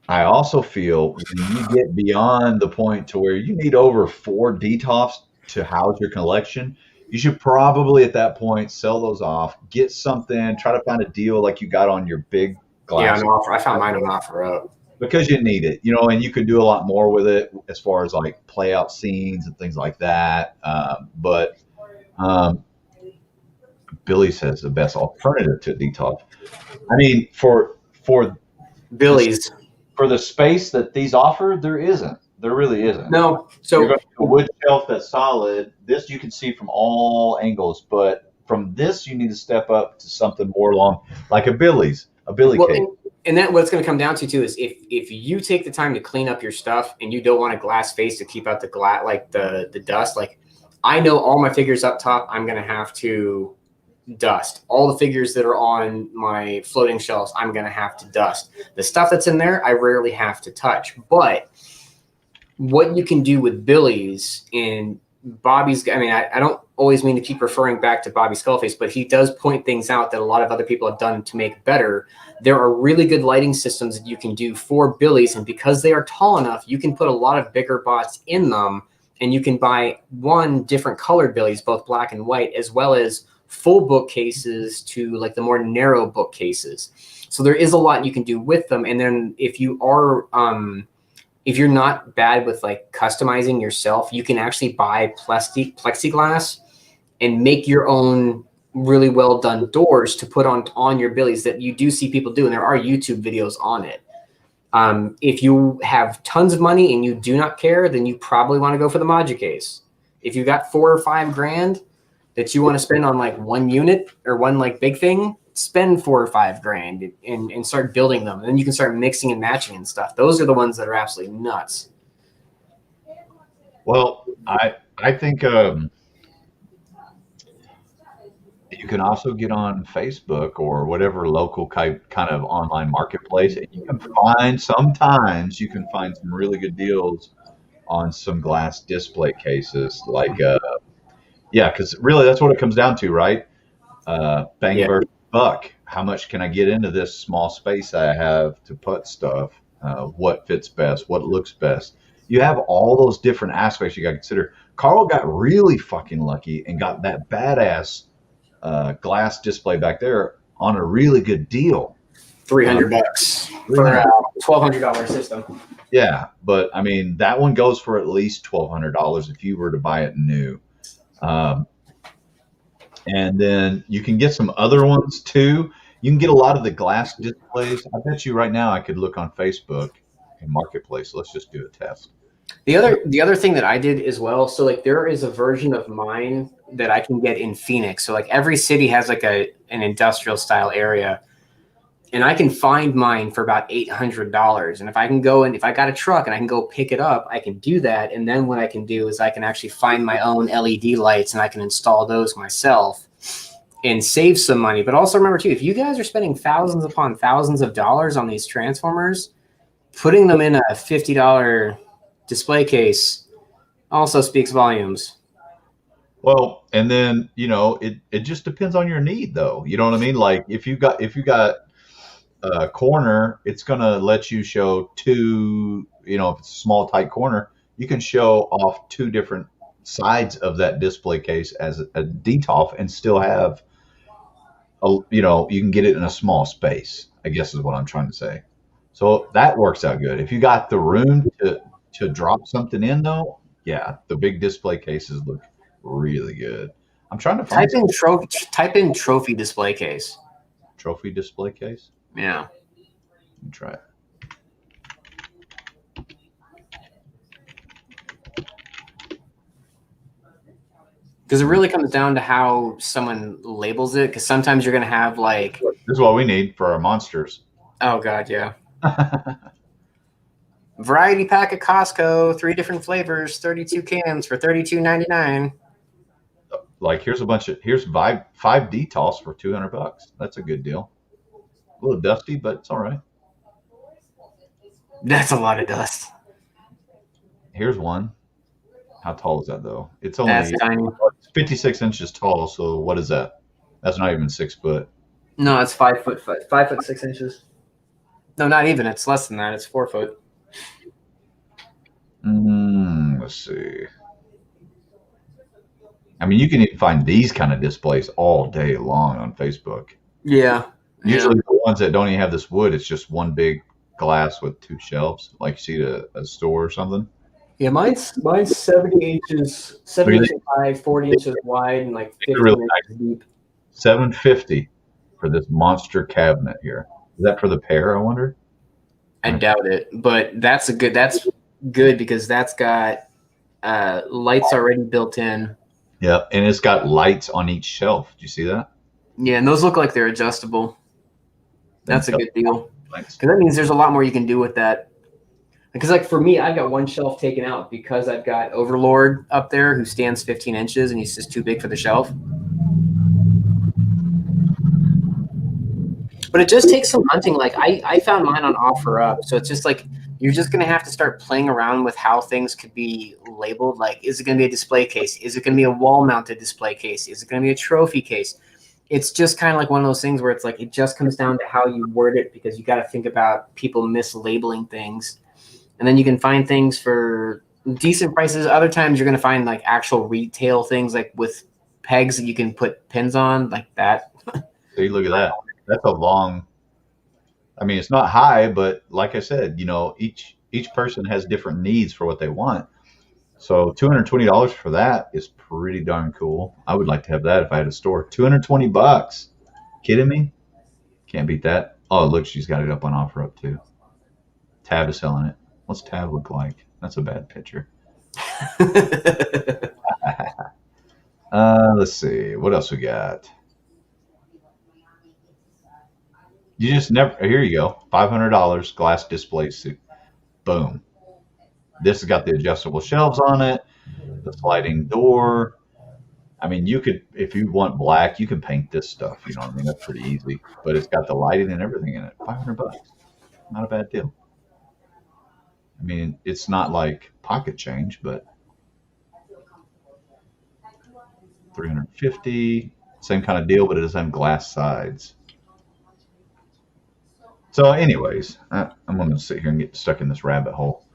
I also feel when you get beyond the point to where you need over 4 Detolfs to house your collection, you should probably at that point sell those off, get something, try to find a deal like you got on your big glass. Yeah, I found mine on OfferUp. Because you need it, and you could do a lot more with it as far as like play out scenes and things like that. But Billy says the best alternative to Detolf. I mean, for Billy's. For the space that these offer, there isn't. There really isn't. No. So you're going to a wood shelf that's solid. This you can see from all angles, but from this you need to step up to something more long, like a Billy case. And that what's going to come down to too is if you take the time to clean up your stuff and you don't want a glass face to keep out the glass, like the dust. Like I know all my figures up top, I'm going to have to dust. All the figures that are on my floating shelves, I'm going to have to dust. The stuff that's in there, I rarely have to touch. But what you can do with Billy's and Bobby's, I don't always mean to keep referring back to Bobby Skullface, but he does point things out that a lot of other people have done to make better. There are really good lighting systems that you can do for Billy's, and because they are tall enough, you can put a lot of bigger bots in them, and you can buy different colored Billy's, both black and white, as well as full bookcases to like the more narrow bookcases. So there is a lot you can do with them. And then if you are, if you're not bad with like customizing yourself, you can actually buy plexiglass and make your own really well done doors to put on your Billy's that you do see people do. And there are YouTube videos on it. If you have tons of money and you do not care, then you probably want to go for the Module case. If you got $4 or $5 grand that you want to spend on like one unit or one like big thing, spend $4 or $5 grand and start building them. And then you can start mixing and matching and stuff. Those are the ones that are absolutely nuts. Well, I think you can also get on Facebook or whatever local kind of online marketplace, and sometimes you can find some really good deals on some glass display cases. Like, because really that's what it comes down to, right? Bang versus buck. How much can I get into this small space I have to put stuff? What fits best? What looks best? You have all those different aspects you got to consider. Carl got really fucking lucky and got that badass glass display back there on a really good deal. $300. $1,200 system. Yeah, but I mean that one goes for at least $1,200 if you were to buy it new. Um, and then you can get some other ones too. You can get a lot of the glass displays. I bet you right now I could look on Facebook and Marketplace. Let's just do a test. The other thing that I did as well, so like there is a version of mine that I can get in Phoenix. So like every city has like an industrial style area, and I can find mine for about $800. And if I can go and if I got a truck and I can go pick it up, I can do that. And then what I can do is I can actually find my own LED lights and I can install those myself and save some money. But also remember too, if you guys are spending thousands upon thousands of dollars on these transformers, putting them in a $50 display case also speaks volumes. Well, and then it just depends on your need, though. You know what I mean? Like if you got a corner, it's gonna let you show two. If it's a small tight corner, you can show off two different sides of that display case as a DTOF and still have you can get it in a small space, I guess is what I'm trying to say. So that works out good. If you got the room to drop something in, though, yeah, the big display cases look really good. I'm trying to find type in trophy display case. Trophy display case. Yeah. Let me try it. Because it really comes down to how someone labels it. Because sometimes you're going to have like... This is what we need for our monsters. Oh, God, yeah. Variety pack at Costco, 3 different flavors, 32 cans for $32.99. Like here's five DTOS for $200. That's a good deal. A little dusty, but it's all right. That's a lot of dust. Here's one. How tall is that though? It's only That's tiny. 56 inches tall. So what is that? That's not even 6 foot. No, it's 5 foot 6 inches. No, not even. It's less than that. It's 4 foot. Let's see. I mean, you can even find these kind of displays all day long on Facebook. Yeah. Usually the ones that don't even have this wood, it's just one big glass with 2 shelves, like you see at a store or something. Yeah, mine's 70 inches, 70 inches high, 40 inches wide, and like 50 really inches deep. $750 for this monster cabinet here. Is that for the pair, I wonder? I doubt it, but that's good because that's got lights already built in. Yeah, and it's got lights on each shelf. Do you see that? Yeah, and those look like they're adjustable. That's a good deal. Thanks. Because that means there's a lot more you can do with that. Because like for me, I've got one shelf taken out because I've got Overlord up there who stands 15 inches and he's just too big for the shelf. But it just takes some hunting. Like I found mine on OfferUp. So it's just like you're just going to have to start playing around with how things could be labeled. Like, is it going to be a display case? Is it going to be a wall-mounted display case? Is it going to be a trophy case? It's just kind of like one of those things where it's like it just comes down to how you word it because you got to think about people mislabeling things. And then you can find things for decent prices. Other times you're going to find like actual retail things like with pegs that you can put pins on like that. See, look at that. That's a long, I mean, it's not high, but like I said, each person has different needs for what they want. So $220 for that is pretty darn cool. I would like to have that if I had a store. $220. Kidding me? Can't beat that. Oh, look, she's got it up on OfferUp too. Tab is selling it. What's Tab look like? That's a bad picture. Let's see. What else we got? You just never. Here you go. $500 glass display suit. Boom. This has got the adjustable shelves on it, the sliding door. I mean, you could, if you want black, you can paint this stuff. You know what I mean? That's pretty easy. But it's got the lighting and everything in it. $500. Not a bad deal. I mean, it's not like pocket change, but $350. Same kind of deal, but it doesn't have glass sides. So anyways, I'm going to sit here and get stuck in this rabbit hole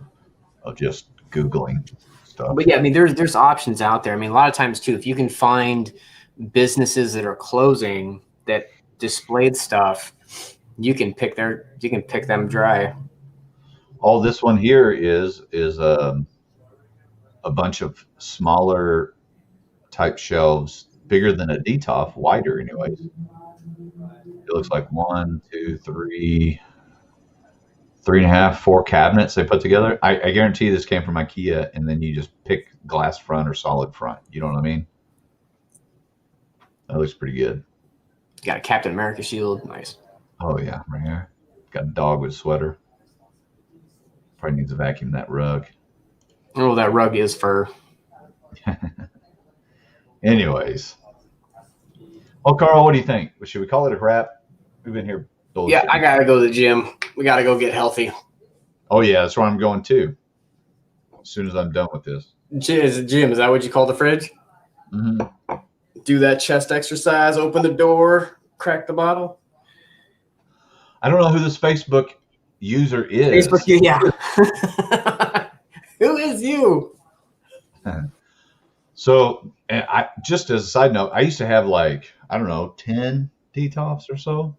of just Googling stuff. But yeah, I mean, there's options out there. I mean, a lot of times too, if you can find businesses that are closing that displayed stuff, you can pick them dry. all this one here is a bunch of smaller type shelves, bigger than a DTOF, wider anyways. It looks like 1, 2, 3, 3.5, 4 cabinets they put together. I guarantee this came from IKEA, and then you just pick glass front or solid front. You know what I mean? That looks pretty good. Got a Captain America shield. Nice. Oh yeah, right here. Got a dog with a sweater. Probably needs to vacuum that rug. Oh, that rug is fur. Anyways. Well, Carl, what do you think? Should we call it a wrap? We've been here bullshitting. Yeah, I gotta go to the gym. We gotta go get healthy. Oh yeah, that's where I'm going too. As soon as I'm done with this. Jim, is that what you call the fridge? Mm-hmm. Do that chest exercise, open the door, crack the bottle. I don't know who this Facebook user is. Facebook, yeah. Who is you? So, I just as a side note, I used to have like, I don't know, 10 DTOFs or so.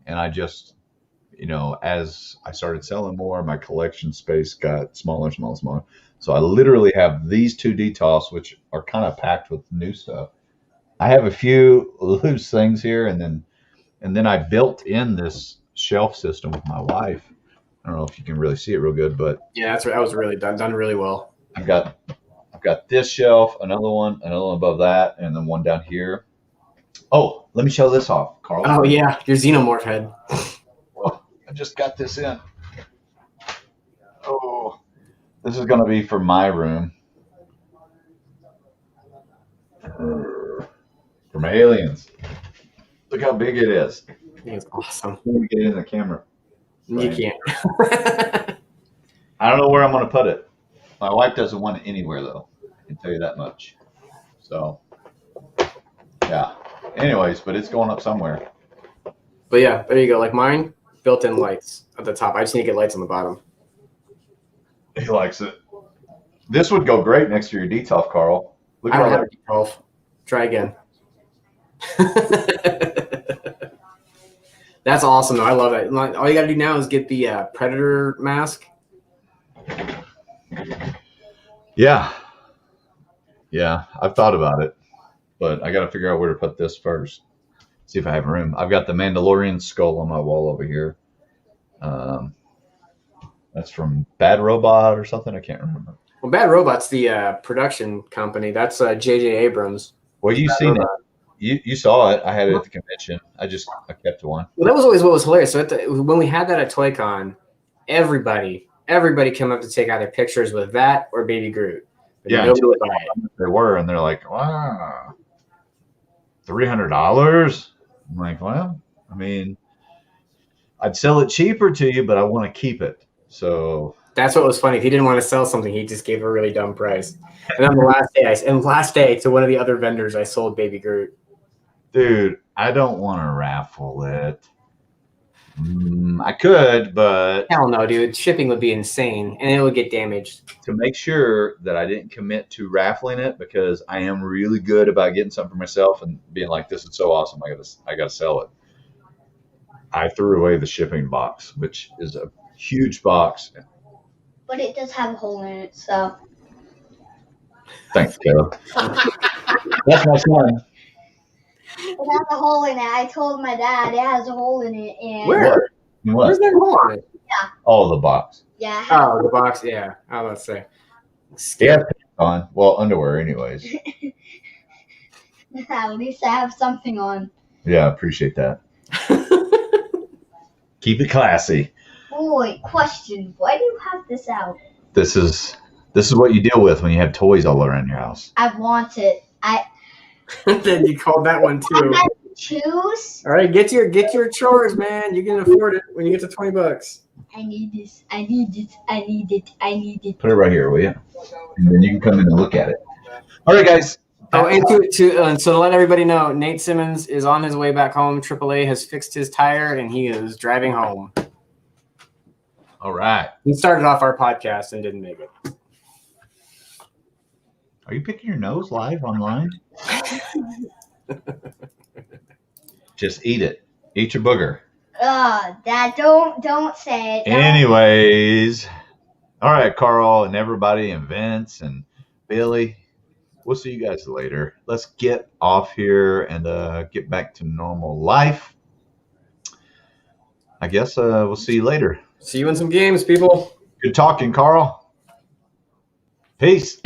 And I just, as I started selling more, my collection space got smaller. So I literally have these 2 DTOFs, which are kind of packed with new stuff. I have a few loose things here, and then I built in this shelf system with my wife. I don't know if you can really see it real good, but yeah, that was really done really well. I've got this shelf, another one above that, and then one down here. Oh, let me show this off, Carl. Oh yeah, your xenomorph head. Well, I just got this in. Oh, this is going to be for my room. For my aliens. Look how big it is. I think it's awesome. Let me get it in the camera. You can't. I don't know where I'm going to put it. My wife doesn't want it anywhere, though. I can tell you that much. So, yeah. Anyways, but it's going up somewhere. But yeah, there you go. Like mine, built-in lights at the top. I just need to get lights on the bottom. He likes it. This would go great next to your DTOF, Carl. Look I at don't all have that. a D12. Try again. That's awesome, though. I love it. All you got to do now is get the Predator mask. Yeah. Yeah, I've thought about it, but I got to figure out where to put this first. See if I have room. I've got the Mandalorian skull on my wall over here. That's from Bad Robot or something. I can't remember. Well, Bad Robot's the production company. That's J.J. Abrams. Well, you've Bad seen Robot. it. You saw it. I had it at the convention. I kept one. Well, that was always what was hilarious. So when we had that at ToyCon, everybody came up to take either pictures with that or Baby Groot. But Yeah, nobody would buy it. They were, and they're like, wow, $300. I'm like, well, I mean, I'd sell it cheaper to you, but I want to keep it. So That's what was funny. If he didn't want to sell something, he just gave a really dumb price. And on the last day, to one of the other vendors, I sold Baby Groot. dude, I don't want to raffle it. I could, but Hell no, dude. Shipping would be insane, and it would get damaged. to make sure that I didn't commit to raffling it, because I am really good about getting something for myself and being like, this is so awesome, I gotta sell it. I threw away the shipping box, which is a huge box. But it does have a hole in it, so. Thanks, Caleb. That's my son. It has a hole in it. I told my dad it has a hole in it. And Where? What? Where's that hole on it? Oh, the box. Yeah. Oh, the box. Yeah. I was about to say. Yeah, on. Well, underwear, anyways. At least I have something on. Yeah, appreciate that. Keep it classy. Boy, question. Why do you have this out? This is what you deal with when you have toys all around your house. I want it. Then you called that one I too. had to choose. All right, get your chores, man. You can afford it when you get to $20. I need this. I need it. I need it. I need it. Put it right here, will you? And then you can come in and look at it. All right, guys. Oh, and so to let everybody know, Nate Simmons is on his way back home. AAA has fixed his tire, and he is driving home. All right. He started off our podcast and didn't make it. Are you picking your nose live online? Just eat it. Eat your booger. Dad, don't say it. Don't. Anyways, all right, Carl and everybody and Vince and Billy. We'll see you guys later. Let's get off here and get back to normal life. I guess we'll see you later. See you in some games, people. Good talking, Carl. Peace.